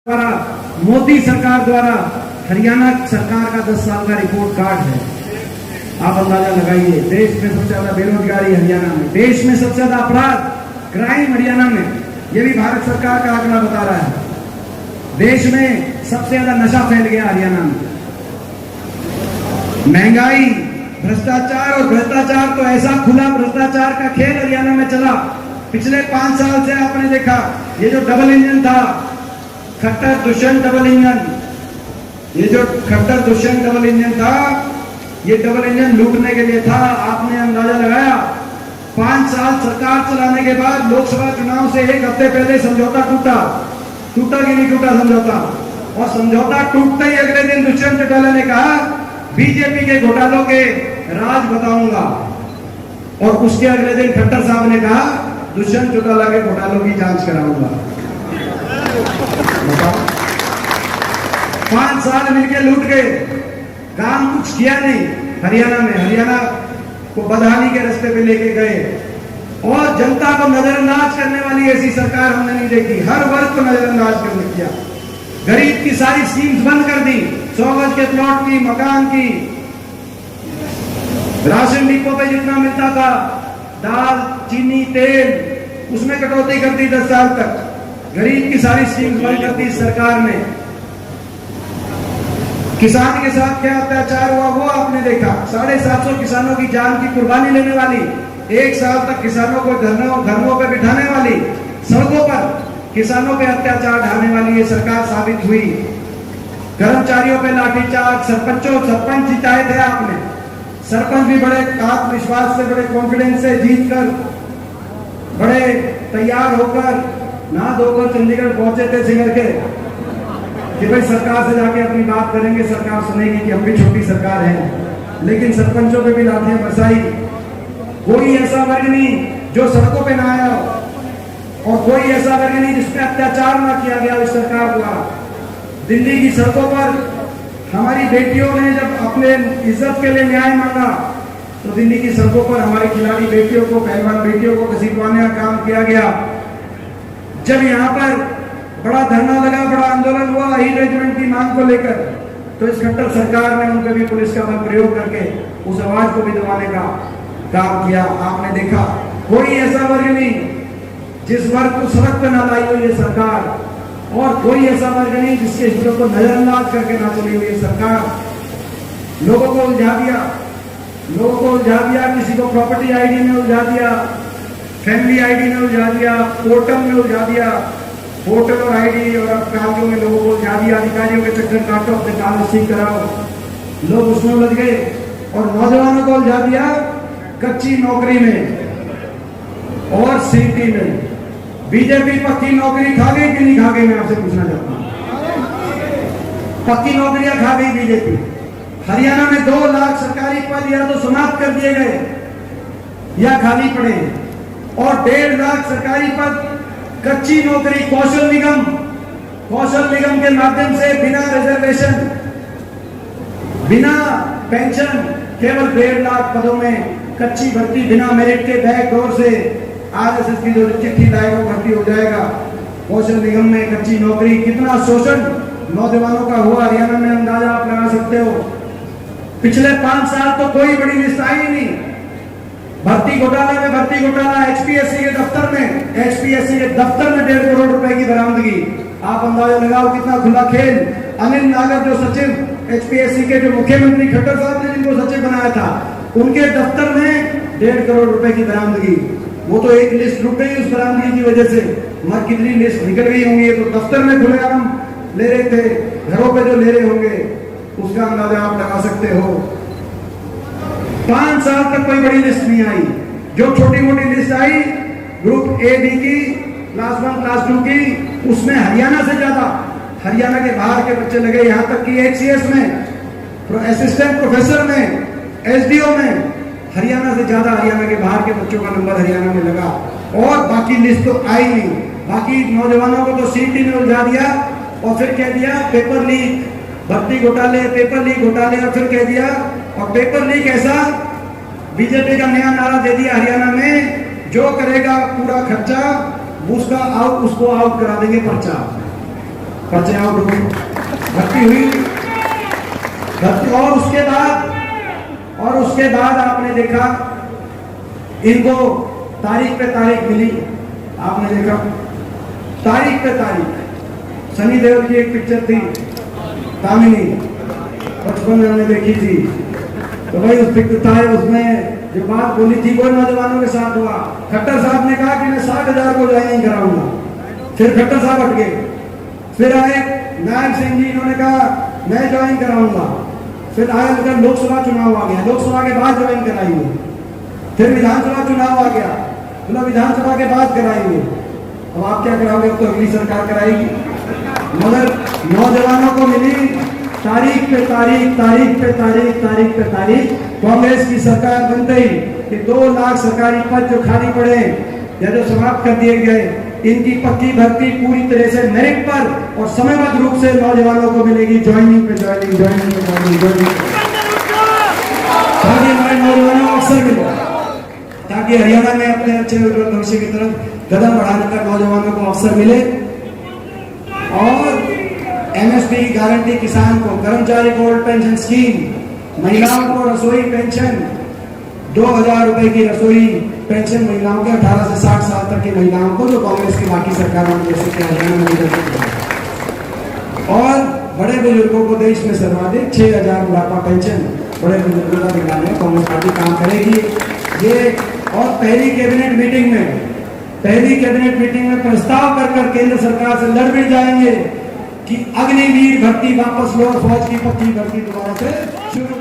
द्वारा, मोदी सरकार द्वारा हरियाणा सरकार का 10 साल का रिपोर्ट कार्ड है। आप अंदाजा लगाइए, देश में सबसे ज्यादा बेरोजगारी हरियाणा में, देश में सबसे ज्यादा अपराध क्राइम हरियाणा में, यह भी भारत सरकार का आंकड़ा बता रहा है। देश में सबसे ज्यादा नशा फैल गया हरियाणा में। महंगाई, भ्रष्टाचार, और भ्रष्टाचार तो ऐसा खुला भ्रष्टाचार का खेल हरियाणा में चला। पिछले 5 साल से आपने देखा, ये जो डबल इंजन था, खट्टर दुष्यंत डबल इंजन, ये जो खट्टर दुष्यंत डबल इंजन था, ये डबल इंजन लूटने के लिए था। आपने अंदाजा लगाया, 5 साल सरकार चलाने के बाद लोकसभा चुनाव से 1 हफ्ते पहले समझौता टूटा कि नहीं टूटा समझौता? और समझौता टूटते ही अगले दिन दुष्यंत चौटाला ने कहा, बीजेपी के घोटालों के राज बताऊंगा। और उसके अगले दिन खट्टर साहब ने कहा, दुष्यंत चौटाला के घोटालों की जांच कराऊंगा। 5 साल मिलकर लूट गए, काम कुछ किया नहीं हरियाणा में। हरियाणा को बदहाली के रास्ते पे लेके गए, और जनता को नजरअंदाज करने वाली ऐसी सरकार हमने नहीं देखी। हर वर्ग को नजरअंदाज करने किया, गरीब की सारी स्कीम्स बंद कर दी, 100 गज के प्लॉट की, मकान की, राशन डिपो पे जितना मिलता था, दाल, चीनी, तेल, उसमें कटौती कर दी 10 साल तक। गरीब की सारी स्कीम्स बंद कर दी सरकार ने। किसान के साथ क्या अत्याचार हुआ वो आपने देखा। 750 किसानों की जान की कुर्बानी लेने वाली, 1 साल तक किसानों को धरनों पे बिठाने वाली, सड़कों पर किसानों पे अत्याचार ढाने वाली ये सरकार साबित हुई। कर्मचारियों पे लाठीचार्ज, सरपंच जिताए थे आपने। सरपंच भी बड़े आत्मविश्वास से, बड़े कॉन्फिडेंस से जीत कर, बड़े तैयार होकर, नहा धोकर चंडीगढ़ पहुंचे थे सिंगर के, कि भाई सरकार से जाके अपनी बात करेंगे, सरकार सुनेगी कि हम भी छोटी सरकार है। लेकिन सरपंचों पे भी लाठियां बरसाई। कोई ऐसा वर्ग नहीं जो सड़कों पे ना आया हो, और कोई ऐसा वर्ग नहीं जिसपे अत्याचार ना किया गया इस सरकार द्वारा। दिल्ली की सड़कों पर हमारी बेटियों ने जब अपने इज्जत के लिए न्याय मांगा, तो दिल्ली की सड़कों पर हमारी खिलाड़ी बेटियों को, पहलवान बेटियों को घसीटवाने का काम किया गया। जब यहाँ पर बड़ा धरना लगा, बड़ा आंदोलन हुआ ही रेजिमेंट की मांग को लेकर, तो इस खट्टर सरकार ने उन पर भी पुलिस का बल प्रयोग करके उस आवाज को भी दबाने का काम किया। आपने देखा, कोई ऐसा वर्ग नहीं जिस वर्ग को सड़क पर ना लाई हुई ये सरकार, और कोई ऐसा वर्ग नहीं जिसके हितों को नजरअंदाज करके ना चली हुई ये सरकार। लोगों को उलझा दिया, किसी को प्रॉपर्टी आईडी में उलझा दिया, फैमिली आईडी में उलझा दिया, पोर्टल में उलझा दिया, पोर्टल और आईडी और अब कागजों में लोगों को उलझा दिया। अधिकारियों के चक्कर काटो, अपने कागज ठीक कराओ, लोग उसमें उलझ गए। और नौजवानों को उलझा दिया कच्ची नौकरी में और सीटी में। बीजेपी पक्की नौकरी खा गई कि नहीं खा गई, मैं आपसे पूछना चाहता हूं। पक्की नौकरियां खा गई बीजेपी। हरियाणा में 2 लाख सरकारी पद या तो समाप्त कर दिए गए या खाली पड़े, और 1.5 लाख सरकारी पद कच्ची नौकरी, कौशल निगम के माध्यम से बिना रिजर्वेशन, बिना पेंशन, केवल 1.5 लाख पदों में कच्ची भर्ती, बिना मेरिट के बैकडोर से आरएसएस की जो चिट्ठी लाएगा भर्ती हो जाएगा। कौशल निगम में कच्ची नौकरी, कितना शोषण नौजवानों का हुआ हरियाणा में, अंदाजा आप लगा सकते हो। पिछले 5 साल तो कोई बड़ी लिस्ट आई नहीं। भर्ती घोटाला में भर्ती घोटाला, एचपीएससी के दफ्तर में 1.5 करोड़ रुपए की बरामदगी। आप अंदाजा लगाओ कितना खुला खेल। अनिल नागर जो सचिव एचपीएससी के, जो मुख्यमंत्री खट्टर साहब ने जिनको सचिव बनाया था, उनके दफ्तर में 1.5 करोड़ रुपए की बरामदगी। वो तो एक लिस्ट रुक गई उस बरामदगी की वजह से, मगर कितनी लिस्ट निकल गई होंगी। तो दफ्तर में खुलेआम ले रहे थे, घरों पे जो ले रहे होंगे उसका अंदाजा आप लगा सकते हो। 5 साल तक कोई बड़ी लिस्ट नहीं आई। जो छोटी मोटी लिस्ट आई, ग्रुप ए बी की, क्लास 1 क्लास 2 की, उसमें हरियाणा से ज्यादा हरियाणा के बाहर के बच्चे लगे। यहां तक कि HCS में, असिस्टेंट प्रोफेसर में, SDO में हरियाणा से ज्यादा हरियाणा के बाहर के बच्चों का नंबर हरियाणा में लगा। और बाकी लिस्ट तो आई नहीं। बाकी नौजवानों को तो सीटी में उलझा दिया, और फिर कह दिया पेपर लीक, भर्ती घोटाले, पेपर लीक घोटाले, और फिर कह दिया, और पेपर लीक ऐसा बीजेपी का नया नारा दे दिया हरियाणा में, जो करेगा पूरा खर्चा उसको आउट करा देंगे पर्चा। पर्चे आउट हुए, भर्ती हुई, भर्ती। और उसके बाद आपने देखा इनको तारीख पे तारीख मिली, आपने देखा तारीख पे तारीख। सनी देओल की एक पिक्चर थी तामिनी, बचपन में हमने देखी थी, तो भाई उस पिक्चर था, उसमें जो बात बोली थी वो नौजवानों के साथ हुआ। खट्टर साहब ने कहा कि मैं 60,000 को ज्वाइनिंग कराऊंगा, फिर खट्टर साहब हट गए, फिर आए नायब सिंह जी, इन्होंने कहा मैं ज्वाइन कराऊंगा, फिर आया अगर लोकसभा चुनाव आ गया, लोकसभा के बाद ज्वाइन कराएंगे, फिर विधानसभा चुनाव आ गया, बोला विधानसभा के बाद कराएंगे। अब आप क्या कराओगे, अब तो अगली सरकार कराएगी। मगर नौजवानों को मिली तारीख पे तारीख, तारीख पे तारीख, तारीख पे तारीख। कांग्रेस की सरकार बनते ही कि 2 लाख सरकारी पद जो खाली पड़े या जो समाप्त कर दिए गए, इनकी पक्की भर्ती पूरी तरह से मेरिट पर और समयबद्ध रूप से नौजवानों को मिलेगी। ज्वाइनिंग पे ज्वाइनिंग, ज्वाइनिंग पे ज्वाइनिंग, ज्वाइनिंग, ताकि हमारे नौजवानों को अवसर मिले, ताकि हरियाणा में अपने अच्छे भविष्य की तरफ कदम बढ़ाने का नौजवानों को अवसर मिले। और एमएसपी की गारंटी किसान को, कर्मचारी गोल्ड पेंशन स्कीम, महिलाओं को रसोई पेंशन 2,000 रुपए की रसोई पेंशन महिलाओं के 18 से 60 साल तक की महिलाओं को, जो कांग्रेस की बाकी सरकारों ने जैसे कि हरियाणा में नहीं करती। और बड़े बुजुर्गों को देश में सर्वाधिक 6,000 बुढ़ापा पेंशन बड़े बुजुर्गों का दिलाने में कांग्रेस पार्टी काम करेगी। ये और पहली कैबिनेट मीटिंग में प्रस्ताव कर केंद्र सरकार से लड़ भी जाएंगे कि अग्निवीर भर्ती वापस लो, फौज की पक्की भर्ती दोबारा से शुरू